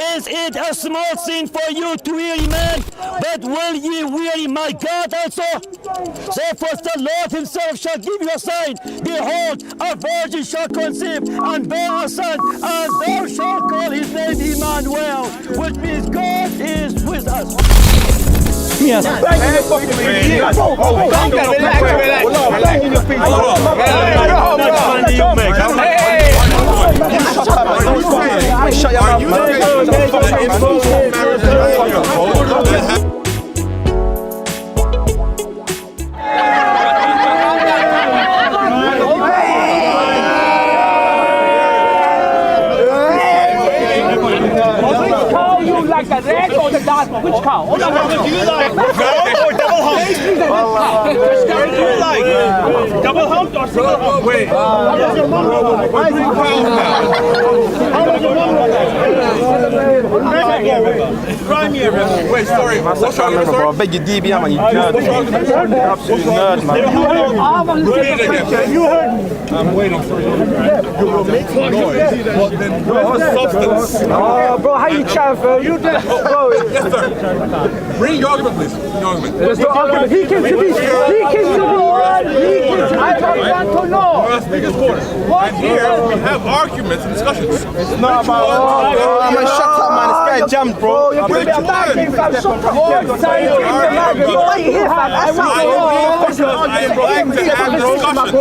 Is it a small thing for you to weary, man? But will ye weary my God also? Therefore the Lord himself shall give you a sign. Behold, a virgin shall conceive and bear a son, and thou shalt call his name Emmanuel, which means God is with us. Yes. Shut your mouth. Like the red or the dark one? Which cow? Which one do you like? Brown or double hump? Which cow do you like? Double hump or single hump? Wait. Wait, sorry. What's wrong with bro? I beg you, DB, man. You nerd. Absolute nerd, man. You heard me. I'm waiting for you. You will make some noise, but then where's the substance? Oh, bro, how you trying, bro? You did. Yes, sir. Bring your argument, please. Your argument. There's no argument. He came to me. I want to know. We're a speaker's corner. And here we have arguments and discussions. It's not about. Man, shut up, man. This guy jammed, bro. You're going to be a bad game, fam. Shut up. Why are you here, fam? That's not I am willing to have discussions.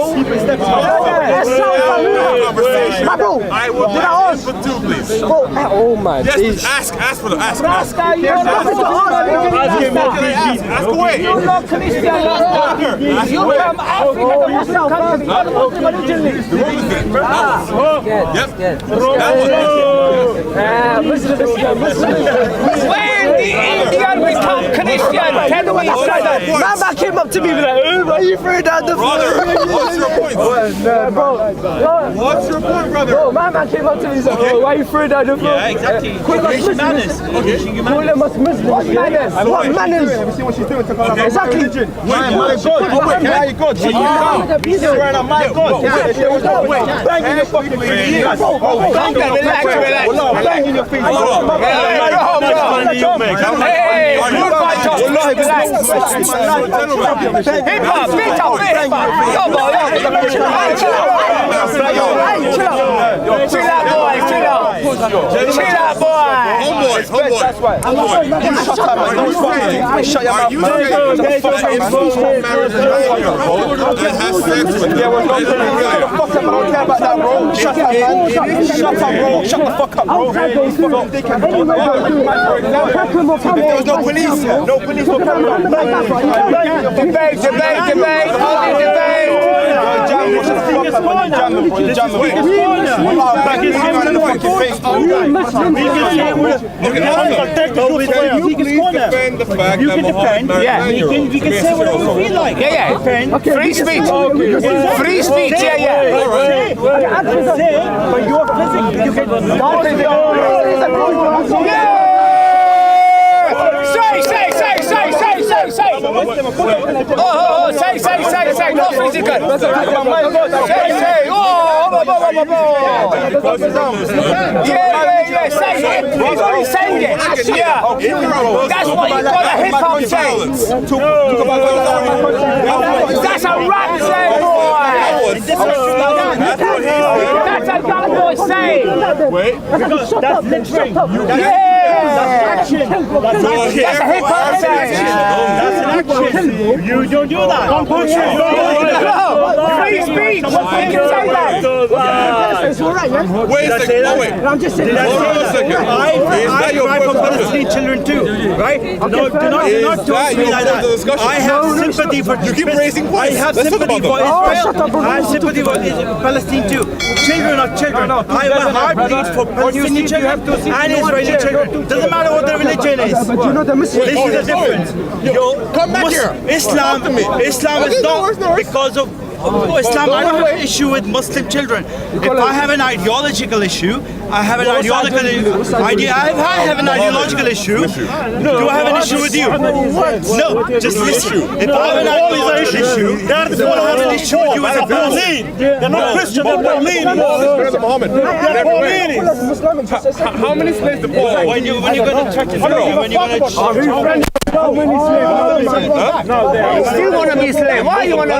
I will ask for two, please. Oh my God. Yes, ask for the ask. You're not Ask away. You're not Christian. You're from Africa, the Muslim country. You're the Muslim originally. Yes. That was When the Indian become Christian, tell me what you said. Mama came up to me and like, oh, why are you afraid of the brother, what's your point? What's your point, brother? Bro, my man came up to me and said, oh, why are you afraid of the floor? Yeah, exactly. Call us Muslims. Call them us Muslims. What manners? What manners? Let me see what she's doing to call Exactly. My God. She's wearing a my God. Banging your fucking face. Banging your face. Hey, you fight up. Hip hop, beat up, hip hop. Chill out, boy. Chill out, boy. Homeboys. Shut up, man. Shut your mouth, man. That has sex with Yeah, we're not going to fuck up. I don't care about that, bro. Shut up, man. Shut up, bro. Shut the fuck up, bro. There was no police. No police were coming on. Debate. defend the fact that Muhammad married We can say whatever we feel like. Yeah. Free speech. Free speech, yeah. But you're physically, you can Say. Oh, say. No physical. Say. Yeah. Say it. He's only saying it. Yeah. That's what you call a hip hop say. That's a rap say, boy. That's a young boy say. Wait. That's literally. That's a hip hop say. That's an action. You don't do that. Don't push Free speech. You can say that. It's all right, yeah? Wait a second. Wait. I'm just saying. Hold on a second. I cry for Palestinian children too, right? Do not talk to me like that. I have sympathy for You keep raising points. I have Let's talk sympathy about for them. Israel. I have sympathy for Palestine too. Children are children. I have a heart bleeds for Palestinian children and Israeli children. Doesn't matter what their religion is. But you know the Muslim. This is the difference. Come back here. Islam is not because of Islam, I don't have an issue with Muslim children. If I have an ideological issue, I have an ideological issue. Do I have an issue with you? No, just listen. If I have an ideological issue, do I have an issue with you as a person? They're not Christian, they're Pauline. How many slaves did Paul? When you go to church, when you go to church. How many slaves? You still want to be a slave? Why you want to?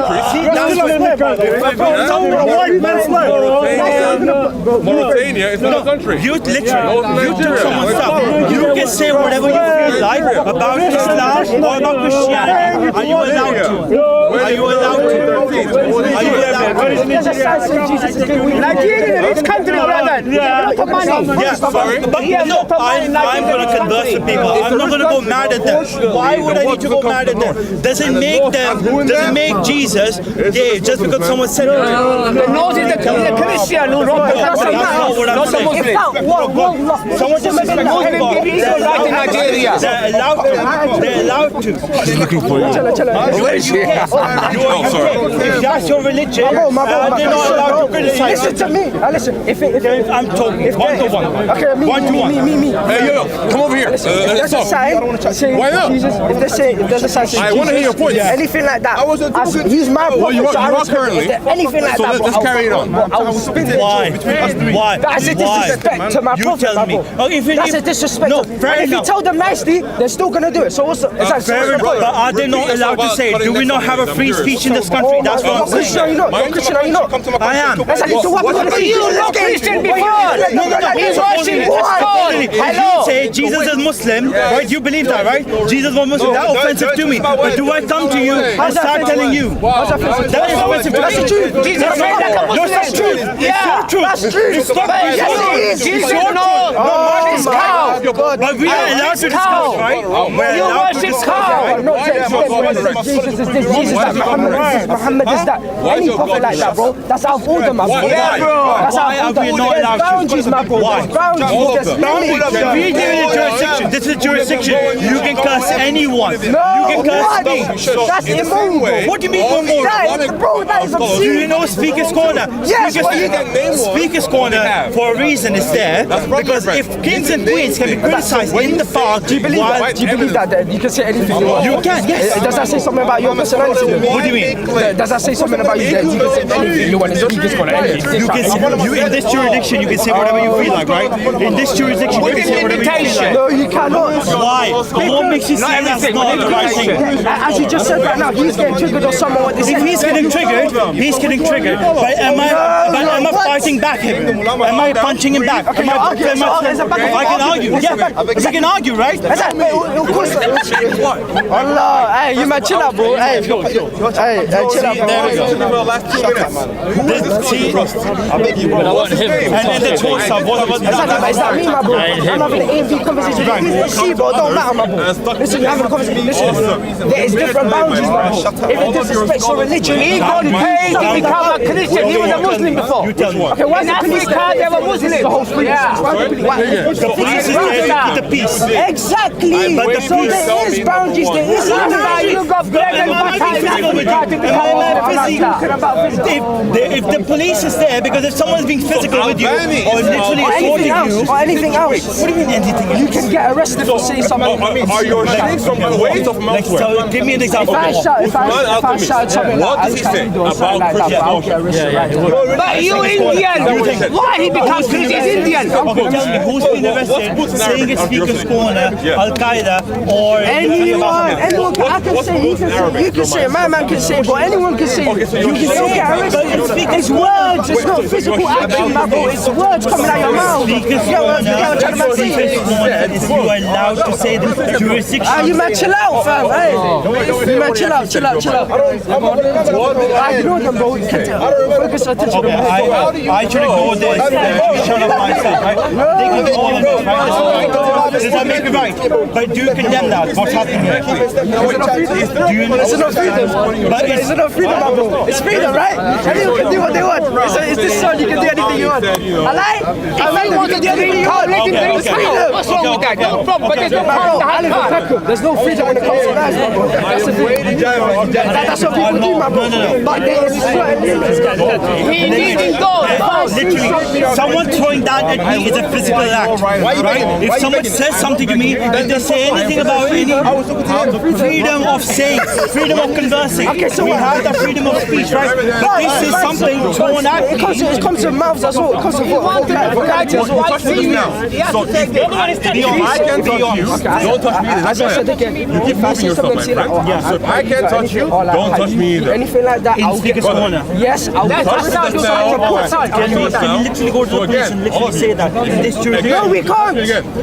White man's slave. Mauritania is not a country. You literally, you took someone's stuff. You can say whatever you feel like about Islam or about Christianity. Are you allowed to? Are you allowed to? Are you allowed to? Nigeria is this country, brother. Yeah, sorry. But no, I'm going to converse with people. I'm not going to go mad at them. Why would I need to go mad at them? Doesn't make Jesus gay just because someone said it. No, he's a Christian who wrote the That's not what I'm saying. Someone just said right in Nigeria. they're allowed to. She's looking for you. If that's your religion, they're not allowed to criticize. Listen to me. Listen, if I'm talking one-to-one. Okay, me. Hey, yo, come over here. If Let's there's a talk. sign saying Why not? Jesus, if there's a sign saying I want to hear your Jesus, point. anything like that. I wasn't talking- He's my Well, you prophet, are so I respect currently. it. If there's anything like So that, let's carry it on. I will spin it. Why? Why? That's a disrespect to my You prophet, tell me. bro. That's a disrespect. No, And fair if you enough. tell them nicely, they're still gonna do it. So what's the? Fair enough, but are they not allowed to say it? Do we not have a free speech in this country? That's what I'm Christian, saying. you know. You're Christian, are you not? I am. Exactly. So what we gonna do? You look Christian before. He's watching If you say Jesus is Muslim, right? You believe that, right? Jesus was Muslim. That's offensive to me. But do I come to you and start telling you? How's that offensive? That is offensive. That's the truth. Jesus That's said like a not Muslim. That's truth. It's your truth. That's true. It's not Yes, it is. Jesus no. It's cow. But we are allowed to discuss, right? We're You allowed to worship discuss, cow. right? No, Jesus is this. Jesus is that. Muhammad is that. Any prophet like that, bro. That's out of order, my bro. That's Why are out of we order. not There's allowed to? boundaries, my bro. Why? There's boundaries. There's limits. If we give it a jurisdiction, this is a jurisdiction. You can curse anyone. You No, can curse me. that's immoral. What do you mean immoral? Bro, that is Do you obscene. know Speaker's Corner? Yes, but you Speaker's Corner, for a reason, is there because if kings and queens can be criticized in the park, Do you believe that? Do you believe that you can say anything you want? You can, yes. Does that say something about your personality? What do you mean? Does that say something about you that you can say anything you want? It's just gonna You can say, in this jurisdiction, you can say whatever you feel like, right? In this jurisdiction, you can say whatever you feel like. No, you cannot. Why? But what makes you say that's not the right thing? As you just said right now, he's getting triggered or someone what they say. If he's getting triggered, he's getting triggered. But am I fighting back him? Am I punching him back? Am I I can argue. Yeah, I can argue, right? Of course. Allah, hey, you man, chill out, bro. Hey, chill out, bro. There we go. And then the Tulsa, what about Is that me, my bro? I'm having an AV conversation. See, bro, don't matter, my bro. Listen, you're having a conversation. Listen, there is different boundaries, my bro. If it disrespects your religion, he got paid to become a Christian. He was a Muslim before. You tell me. Okay, why is the police there? They were Muslims. The whole police. The police is there to keep the peace. Exactly. But the So peace. there is boundaries. There is If the police is there, because if someone's being physical with you or literally assaulting you, or anything else. what do you mean anything else? You can get arrested for saying something. Are your sheikhs from Kuwait or from elsewhere? So give me an example. If I shout something What like does he that, say I can't do something about like that, but I'll get arrested right now. But you Indian, why he becomes Christian? He's Indian. Okay, tell me, who's been arrested saying it's Speaker's Corner, Al Qaeda, or Anyone, I can say, he can say, you can say, my man can say, but anyone can say, you can still get arrested. It's words, it's not physical action, my bro. It's words coming out your mouth. Speaker's Corner, is you allowed to say the jurisdiction? You man, chill out, fam. Hey, you man, chill out. I ignore them, bro. Focus your attention. Okay, I should ignore this. Shut up myself, right? They can do all of this, right? Does that make it right? But do you condemn that? What's happening here? Do you know? It's enough freedom. But It's enough freedom, my bro. It's freedom, right? Anyone can do what they want. It's this son, you can do anything you want. I lie. I like you can do anything you want. It's freedom. What's wrong with that? No problem. But there's no Bro, I live in problem. Peckham. There's no freedom when it comes to lies, my bro. That's the thing. That's what people do, my bro. But there is certain limits. He needs God. Literally, someone throwing that at me is a physical act, right? If someone says something to me, if they say anything about any freedom of saying, freedom of conversing, we have the freedom of speech, right? But this is something thrown at me. It comes to mouths as well. It comes to vocality as well. Touch me now. So Be honest. I can touch you. Don't touch me. That's right. You keep moving yourself, my friend. So if I can't touch you, don't touch me either. Anything like that, I'll get corner. Yes, I'll get Touch yourself. Can you literally go to the police and literally say that? In this jurisdiction? No, we can't.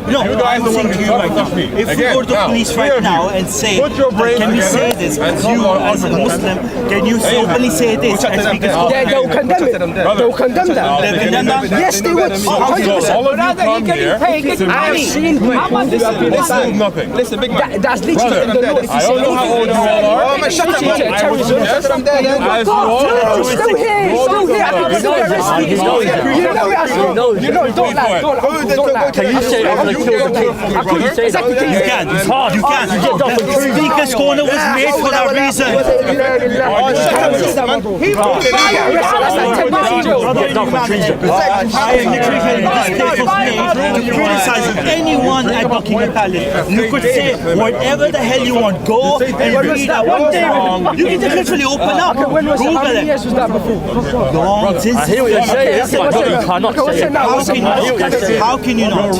No, I'm saying to you right now. If we go to the police right now and say, can we say this? You as a Muslim, can you openly say this and speak as They'll condemn it. They'll condemn that. They'll condemn that? Yes, they would. 100%. All of you come here. I have seen people. This is nothing. Listen, big man. That's literally in the law. If you I say don't know how old you all are. anything, shut up, man. He's still here. He's still here. I think he's still arrested. You know it as well. You know, don't lie. Don't lie. Can you say I'm going to kill the king? I couldn't say that. You can. It's hard. You can. The Speaker's Corner was made for that reason. That's like 10 months in jail. I am literally saying this case was made to criticize anyone at Buckingham Palace. You could say whatever the hell you want. Go and read that one thing. You can just literally open up. When was it? How Google many it. years was that before? I hear what you're saying, but you cannot say it. How can you not?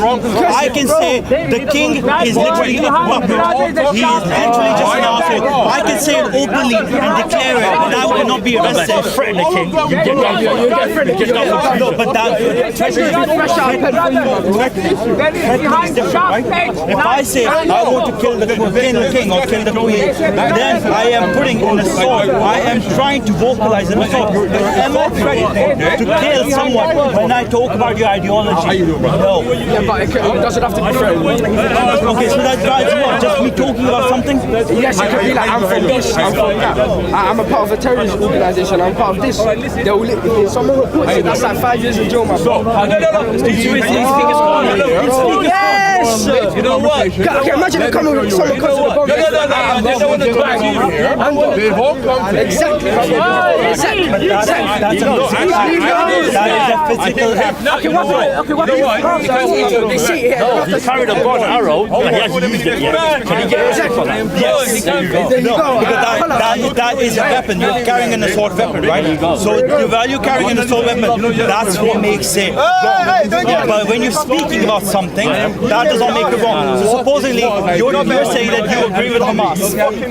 I can say the king is literally a puppet. He is literally just an asshole. I can say it openly and declare it, and I will not be arrested. Threaten the king. You get that. No, but that if I say I want to kill the king or kill the queen, then I am putting in a sword. I am trying to vocalize an assault. Am I threatening to kill someone when I talk about your ideology? No. Yeah, but it doesn't have to be threatened. Okay, so that drives what? Just me talking about something? Yes, it could be like, I'm from this, I'm from that. I'm a part of a terrorist organisation, I'm part of this. If someone reports it, that's like 5 years in jail, my bro. Yes! You know what? Okay, imagine someone comes to the bomb. They won't come to Exactly. They see it here. He carried a bow and arrow, but he hasn't used it yet. Can he get arrested for that? Yes. There you go. Because that is a weapon. You're carrying an assault weapon, right? So the value carrying an assault weapon, that's what makes it wrong. But when you're speaking about something, that does not make it wrong. So supposedly, you're saying that you agree with Hamas.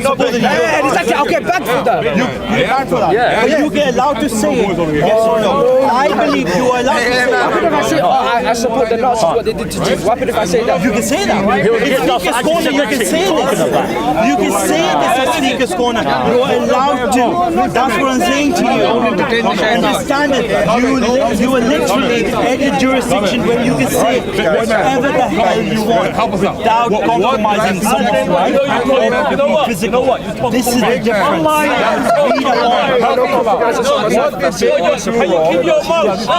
Supposedly, Exactly, I'll get back for that. you're banned for that. But you get allowed to say it, yes or no. I believe you are allowed to say What it. if I say, I support the Nazis, what they did to Jews? What if I say that? You can say that. It's Speaker's Corner, you can say this. You can say this at Speaker's Corner. You're allowed to. That's what I'm saying to you. Understand it. You are literally in a jurisdiction where you can say whatever the hell you want without compromising someone's right or being physical. This is the difference. Read along. Can you keep your mouth shut?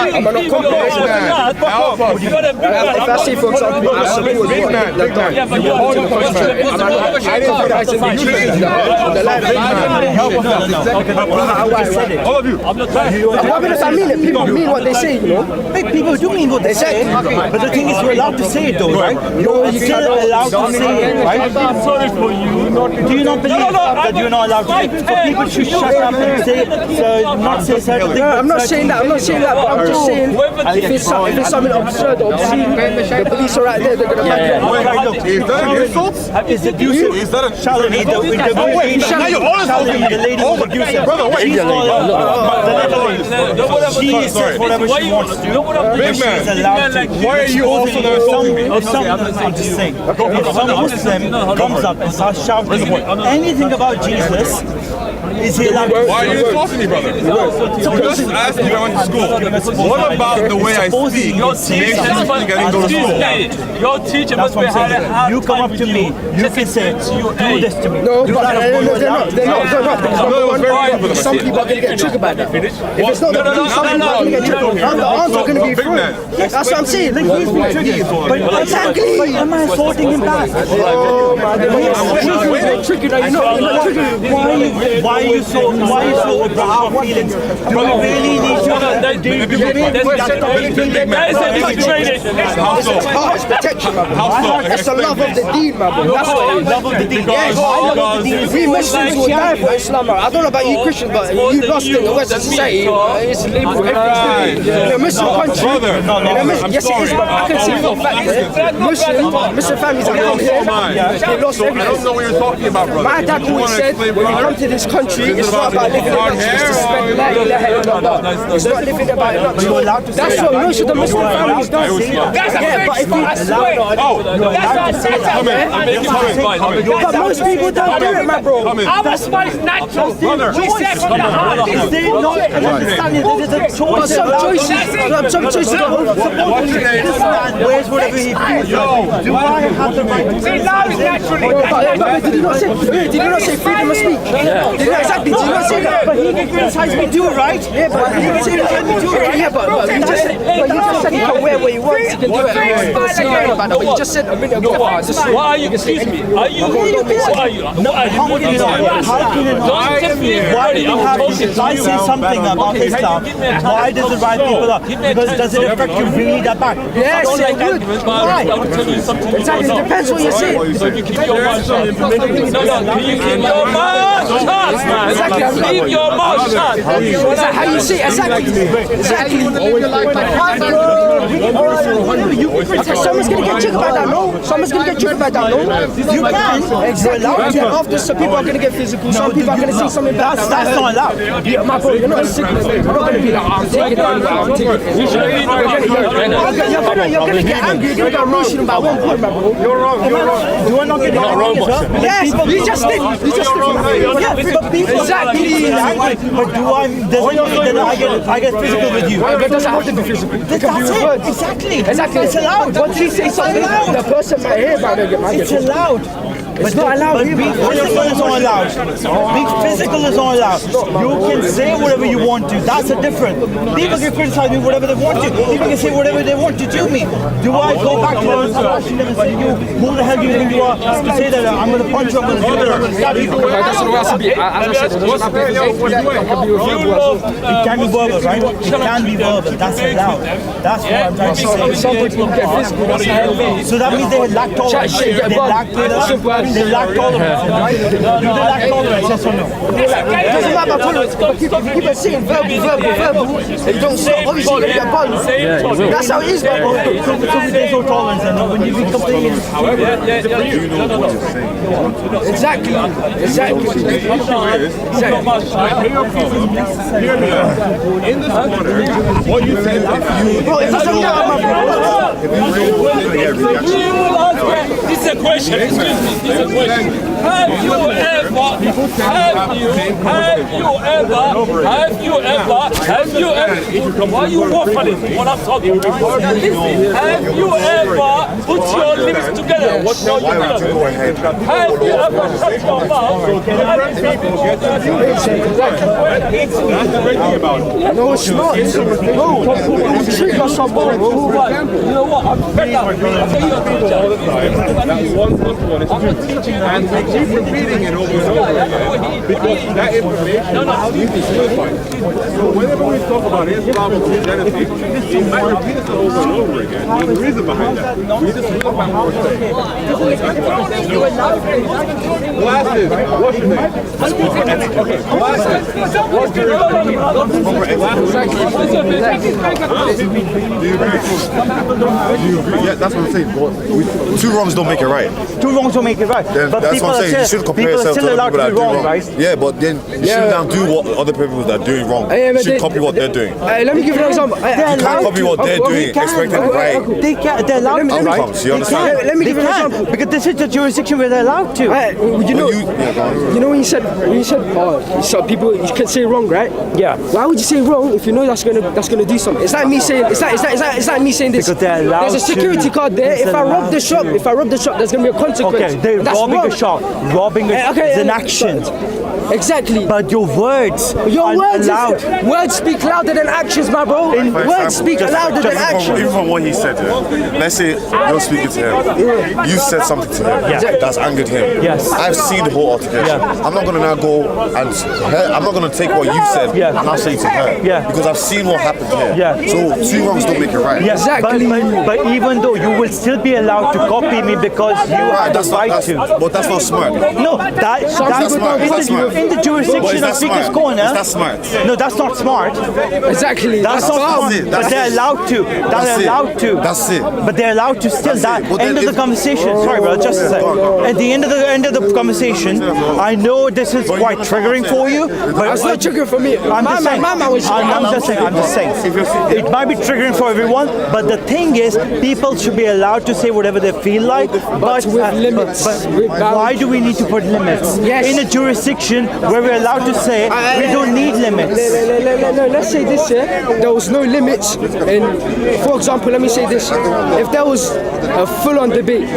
I'm not compromising that. If I say, for example, I support what they've done, Yeah, but you're I didn't compromise in the truth of the life. all of you. What if I mean it? People mean what they say, you know? Hey, people do mean what they say, but the thing is, we're allowed to say it, though, right? You're still allowed to say it, right? I'm sorry for you. Do you not believe that you're not allowed to say it? So people should shut up and say, so not say certain things. I'm not saying that, but I'm just saying if it's something absurd or obscene, the police are right there, they're going to back you up. Is that an insult? Is abusive. Is that a Shalini, now you're honest Shalini, the lady was abusive. Brother, wait. She's not, she says whatever she wants to. Big She's man. allowed to Why are you also not assaulting me? I'm just saying. If some Muslim comes up and starts shouting anything about Jesus, is he allowed? Why are you assaulting me, brother? You just asked me if I went to school. What about the way I speak makes you think I didn't go to school? Your teacher That's must be what I'm saying. You come up to me, you can say, do this to me. No, You but gotta they're follow not. it. They're not. Because some people are going to get triggered by that. If it's not the police, some people are going to get triggered. And the arms are going to be Big thrown. man. That's what I'm saying. Like, he's been triggered. But exactly. But am I assaulting him back? Oh, man. They're triggered. You're not triggered. Why are you so about our feelings? Do we really need to? How so? Heart is protection, man. How so? That's the love of the deen, man. That's what it is. Love of the deen. Yes, I love the deen. we Muslims will die for Islam. I don't know about you Christians, but you lost in the Western society. It's liberal. In a Muslim country, yes it is, but I can see for a fact Muslim families are come here, they lost I everything. don't know what you're talking about, brother. My dad always said, when you come to this country, it's not about living in luxury, it's to spend la ilaha illallah. It's not living about luxury. That's what most of the Muslim families do. Yeah, but if but most people don't do it, my bro. Our smile is natural. Brother. We say from the heart. Is there not an understanding that there's a choice? But some choices This man wears whatever he feels. Do I have the right to We love it naturally. But did you not say freedom of speech? Exactly, did you not say that? But he criticized me too, right? Yeah, but he didn't say that me too, right? Yeah, but you just said he can wear what he wants, he can do it. But you just said a minute ago. Why are you, excuse me, are you, what are you? No, how can you not? How can you not? Why do you have to? If I say something about Islam, why does it rise people up? Because does it affect you really that bad? Yes, it would. I will tell you something. Exactly, it depends what you say. So you keep your mouth shut. No, can you keep your mouth shut, man? Keep your mouth shut. Is that how you say it? Exactly. Someone's going to get triggered by that, no? Someone's going to get triggered by that, no? You can. Exactly. After some people are going to get physical, some people are going to see something bad. That's not allowed. Yeah, my bro, you're not a sickness. You're not going to be like, I'm taking it I'm taking it. You're going to get angry. You're going to get emotional about one point, my bro. You're wrong. Do I not get angry as well? Yes, you just did. You just did. Yeah, but people Exactly. angry. But do I? Does it mean that I get physical with you? But it doesn't have to be physical. It can be with words. Exactly. It's allowed. Once you say something, the person might hear about it. It's allowed. It's not allowed. But being physical is not allowed. Being physical is not allowed. You can say whatever you want to. That's a different. People can criticize me whatever they want to. People can say whatever they want to do me. Do I go back to them and start watching them and say, you, who the hell do you think you are to say that I'm going to punch you, I'm going to do that? It can be verbal, right? It can be verbal. That's allowed. That's what I'm trying to say. Some people get physical. That's how it is. So that means they lack tolerance. They lack tolerance. Do they lack tolerance? Yes or no? It doesn't matter about tolerance, but if you keep on saying verbal, and you don't stop, obviously you're going to get buzzed. That's how it is, man. So there's no tolerance and when you be complaining. Exactly. In this corner, what you said, Bro, it doesn't matter, my bro. This is a question. Excuse me. This is a question. Have you ever? Why you waffling when I'm talking? Have you ever put your lips together? Have you ever shut your mouth? No, it's not. No, trigger somebody. You know what? I'm fed up. and we keep repeating it over and over again because that information is solidified. So whenever we talk about Islam or Christianity, we might repeat it over and over again. There's a reason behind that. We Glasses. What's your name? Yeah, that's what I'm saying. Two wrongs don't make it right. Two wrongs don't make it right. Then But that's people what I'm are saying. You still, should compare people are yourself still to allowed other to people be that do wrong, wrong. right? Yeah, but then you shouldn't now do what other people that are doing wrong. Yeah, You but should copy what they're doing. Let me give you an example. You can't copy what they're doing, expecting right They can. They're allowed to, right? outcomes. You understand? Let me give you an They example. can, because this is the jurisdiction where they're allowed to. You know, Yeah, go on. you know when you said, oh, so people you can say wrong, right? Yeah. Why would you say wrong if you know that's gonna do something? It's like me saying, it's like me saying this. Because they're allowed There's a security to. card there. It's If I rob allowed the shop, there's gonna be a consequence. Okay, they're That's robbing wrong. a shop. Robbing a shop is an action. Exactly. But your words Your are words, allowed. words speak louder than actions, my bro. Words speak louder than actions. Even from what he said, let's say you're speaking to him, you said something to him that's angered him. Yes. I've seen the whole altercation. Yeah. I'm not gonna now go and I'm not gonna take what you said Yeah. and I'll say to her. Yeah. Because I've seen what happened here. Yeah. So two wrongs don't make it right. Yes, Exactly. but even though you will still be allowed to copy me because you Right, have the that's not, right that's, to. but that's not smart. No, that's smart. That's smart. in the But jurisdiction is of that Speaker's smart? Corner. Is that smart? No, that's not smart. Exactly. That's not smart. it, But that's they're it. allowed to. That's They're it. allowed to. That's it. But they're allowed to still. That's That it. But end then of the if- conversation. Sorry, bro. Just a second. At the end of the conversation, I know this is quite triggering for you, but That's not triggering for me. I'm just saying. I'm just saying. It might be triggering for everyone, but the thing is, people should be allowed to say whatever they feel like, but with limits. With why do we need to put limits Yes. in a jurisdiction where we're allowed to say we don't need limits? Let's say this, there was no limits. And for example, let me say this. If there was a full-on debate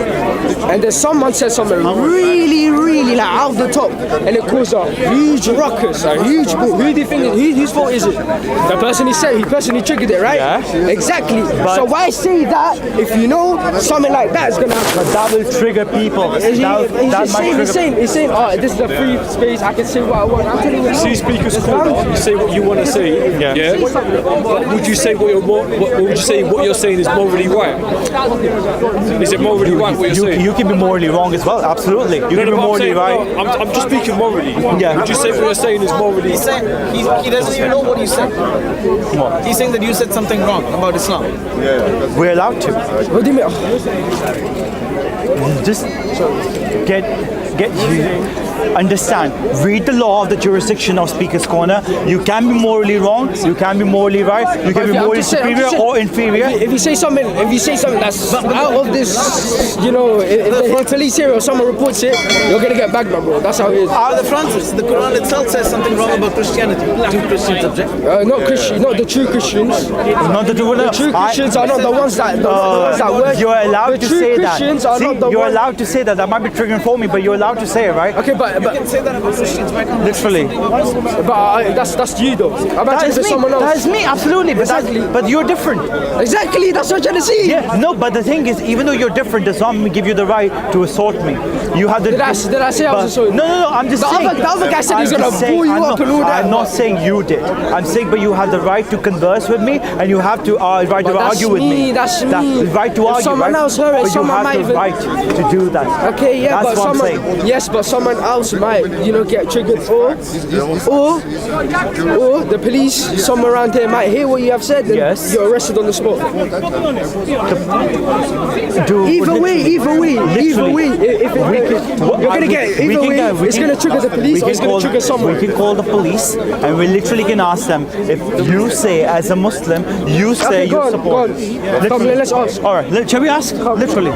and then someone said something really like out of the top and it caused a huge ruckus, a huge boo, who do you think, whose fault is it? The person he personally triggered it, right? Yeah. Exactly. So why say that if you know something like that is going to happen? But that will trigger people. He's That might saying, oh, this is a free space, I can say what I want. I'm telling you. See Speaker's Corner, you say what you want to say. Yeah. Would you say what would you say what you're saying is morally right? Is it morally right what you're saying? You can be morally wrong as well. Absolutely. You can be but I'm morally saying- right. no, I'm just speaking morally. Yeah. Would you say what you're saying is morally? He's saying he doesn't even know what you said. He's saying that you said something wrong about Islam. We're allowed to. What do you mean? Just get understand. Read the law of the jurisdiction of Speaker's Corner. You can be morally wrong. You can be morally right. You can be I'm morally just saying- I'm superior just saying, or inferior. If you say something that's out of this, you know, if the police here or someone reports it, you're gonna get bagged, my bro. That's how it is. The Francis, the Quran itself says something wrong about Christianity. Do Christians object? Not Christian, not the true Christians. Not the true. The true Christians are not the ones that work. You're allowed the to true say Christians that. are not the You're ones. allowed to say that. That might be triggering for me, but you're allowed to say it, right? Okay, but You can say that about Christians, right? Literally. that's you though. Imagine That if is it's me. someone else. That is me. Absolutely. But Exactly. but you're different. Exactly, that's what I'm trying to see. Yeah. No, but the thing is, even though you're different, does not give you the right to assault me. You have the. Did I say I was assaulting? No. I'm just The saying. other guy said he's I'm gonna just saying- pull you I'm up not- and all that. I'm not saying you did. I'm saying, but you have the right to converse with me, and you have to right to But that's argue with me. me, that's That me. right to If argue. someone right? else heard it, but you someone have might the even- right to do that. Okay, yeah, That's but what I'm someone, saying. yes, but someone else might, get triggered, or the police, someone around here might hear what you have said, and Yes. you're arrested on the spot. Either way, if you're gonna get either way, it's gonna trigger the police, or it's gonna trigger someone. We can call the police, and we literally can ask them if you say, as a Muslim, you say Okay, you go on, support. go on. Come, let's ask. All right, shall we ask? Literally.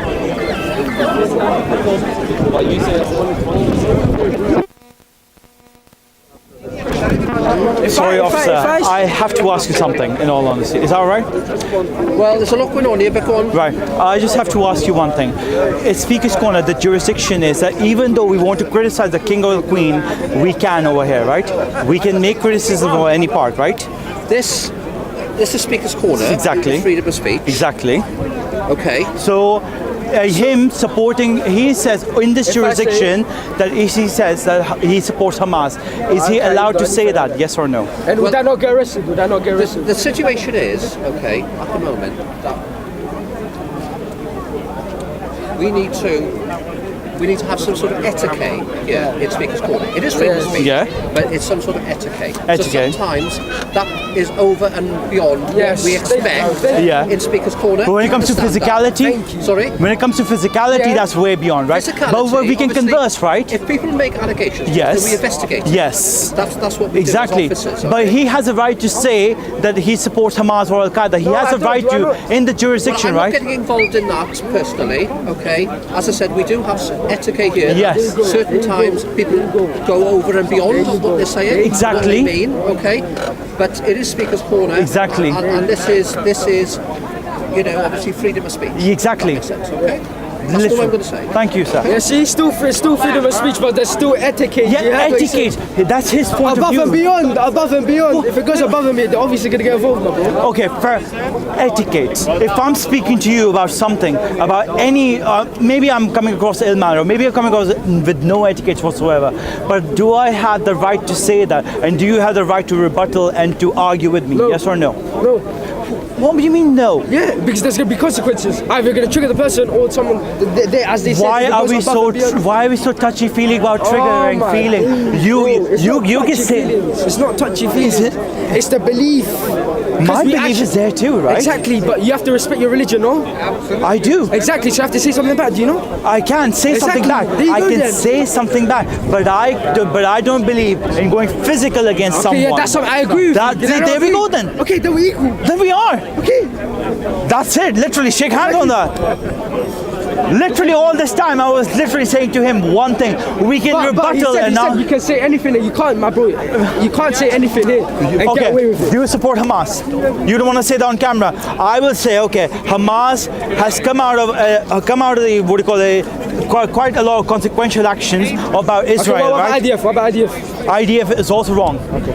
Sorry, officer. I have to ask you something, in all honesty. Is that all right? Well, there's a lot going on here, but go on. Right. I just have to ask you one thing. At Speaker's Corner, the jurisdiction is that even though we want to criticize the king or the queen, we can over here, right? We can make criticism of any part, right? This is Speaker's Corner. Exactly. It's freedom of speech. Exactly. Okay. So, him supporting, he says in this jurisdiction that he says that he supports Hamas. Is he allowed to say that? Yes or no? And would that not get arrested? Would that not get arrested? The situation is, okay, at the moment, that we need to have some sort of etiquette here in Speaker's Corner. It is freedom of speech, but it's some sort of etiquette. So sometimes that is over and beyond what we expect in Speaker's Corner. But when it comes to physicality, when it comes to physicality, that's way beyond, right? But we can converse, right? If people make allegations, then we investigate. Yes. That's what we exactly. do as officers. But he has a right to say that he supports Hamas or Al Qaeda. He has a right to in the jurisdiction, I'm right? not getting involved in that personally. Okay. As I said, we do have etiquette here. Yes. Certain times people go over and beyond what they're saying. Exactly. What they mean. Okay. But it is Speaker's Corner. Exactly. And this is obviously freedom of speech. Exactly. That makes sense, okay. That's all I'm going to say. Thank you, sir. Yeah, see, it's still freedom of speech, but there's still etiquette. Yeah, etiquette. That's his point of view. Above and beyond. If it goes above and beyond, they're obviously going to get involved, my bro. Okay, for etiquette. If I'm speaking to you about something, about any, maybe I'm coming across ill manner, or maybe I'm coming across with no etiquette whatsoever. But do I have the right to say that? And do you have the right to rebuttal and to argue with me? No. Yes or no? No. What do you mean no? Yeah, because there's going to be consequences. Either you're going to trigger the person or someone, as they say. Why are we so touchy-feely about triggering feeling? You can say it's not touchy-feely. It's the belief. My belief is there too, right? Exactly, but you have to respect your religion, no? I do. Exactly, so you have to say something back, do you know? I can say something back. I can say something back, but I don't believe in going physical against someone. Yeah, that's what I agree with you. There we go then. Okay, then we're equal. Then we are. Okay. That's it. Literally, shake hands on that. Literally all this time, I was literally saying to him one thing. We can rebuttal, and now you can say anything. You can't, my bro. You can't say anything here and get away with it. Do you support Hamas? You don't want to say that on camera. I will say, okay, Hamas has come out of the what do you call it? Quite a lot of consequential actions about Israel. Okay, what about right? IDF? What about IDF? IDF is also wrong. Okay.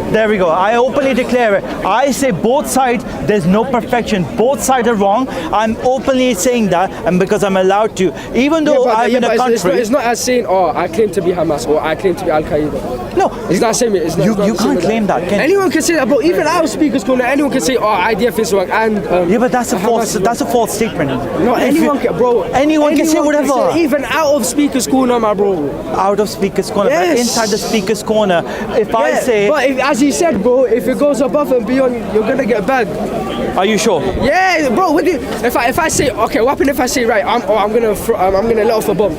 There we go. I openly declare it. I say both sides, there's no perfection. Both sides are wrong. I'm openly saying that, and because I'm allowed to. Even though I'm in a country... It's not as saying, oh, I claim to be Hamas or I claim to be Al Qaeda. No. It's not saying it. You can't claim that. Anyone can say that, but even out of Speaker's Corner, anyone can say, oh, IDF is wrong and... yeah, but that's a false statement. No, anyone can, bro. Anyone can say whatever. Even out of Speaker's Corner, my bro. Out of Speaker's Corner. Yes. But inside the Speaker's Corner, if I say... But as he said, bro, if it goes above and beyond, you're going to get bagged. Are you sure? Yeah, bro. If I say, okay, what happens if I say, right, I'm gonna let off a bomb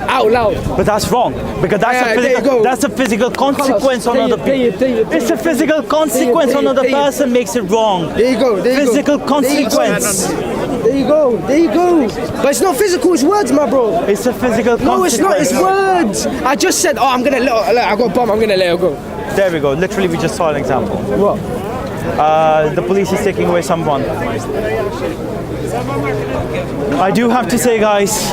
out loud? But that's wrong, because that's a physical consequence on other people. It's a physical consequence on another person makes it wrong. There you go. Physical consequence. There you go. But it's not physical, it's words, my bro. It's a physical consequence. No, it's not, it's words. I just said, oh, I'm gonna I got a bomb, I'm gonna let it go. There we go. Literally, we just saw an example. What? The police is taking away someone. I do have to say, guys,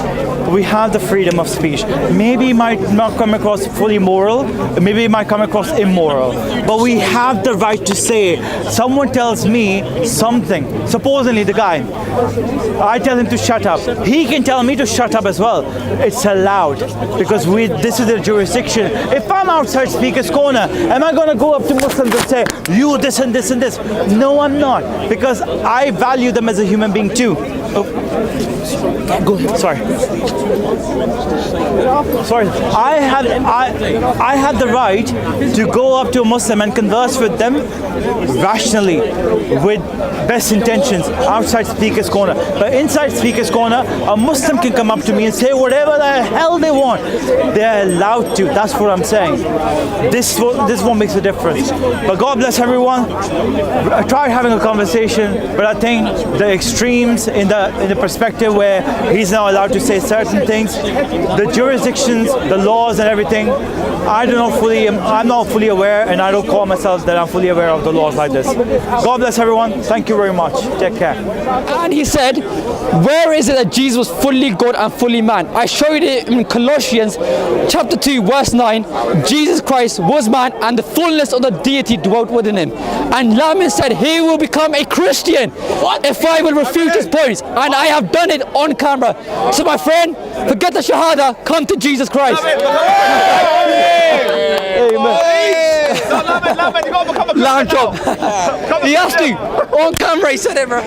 we have the freedom of speech. Maybe it might not come across fully moral, maybe it might come across immoral, but we have the right to say it. Someone tells me something, supposedly the guy, I tell him to shut up. He can tell me to shut up as well. It's allowed, because this is the jurisdiction. If I'm outside Speaker's Corner, am I going to go up to Muslims and say, you this and this and this? No, I'm not, because I value them as a human being too. Oh. Go ahead. Sorry. I have the right to go up to a Muslim and converse with them rationally, with best intentions, outside Speaker's Corner. But inside Speaker's Corner, a Muslim can come up to me and say whatever the hell they want. They're allowed to. That's what I'm saying. This one makes a difference. But God bless everyone. I tried having a conversation, but I think the extremes in the perspective where he's now allowed to say certain things, the jurisdictions, the laws and everything, I'm not fully aware, and I don't call myself that I'm fully aware of the laws like this. God bless everyone. Thank you very much. Take care. And he said, where is it that Jesus was fully God and fully man? I showed it in Colossians chapter 2 verse 9. Jesus Christ was man and the fullness of the deity dwelt within him. And Lamin said he will become a Christian if I will refute his points. And I have done it on camera. So my friend, forget the Shahada, come to Jesus Christ. Amen. Lamb chop. He has to. On camera he said it, bro.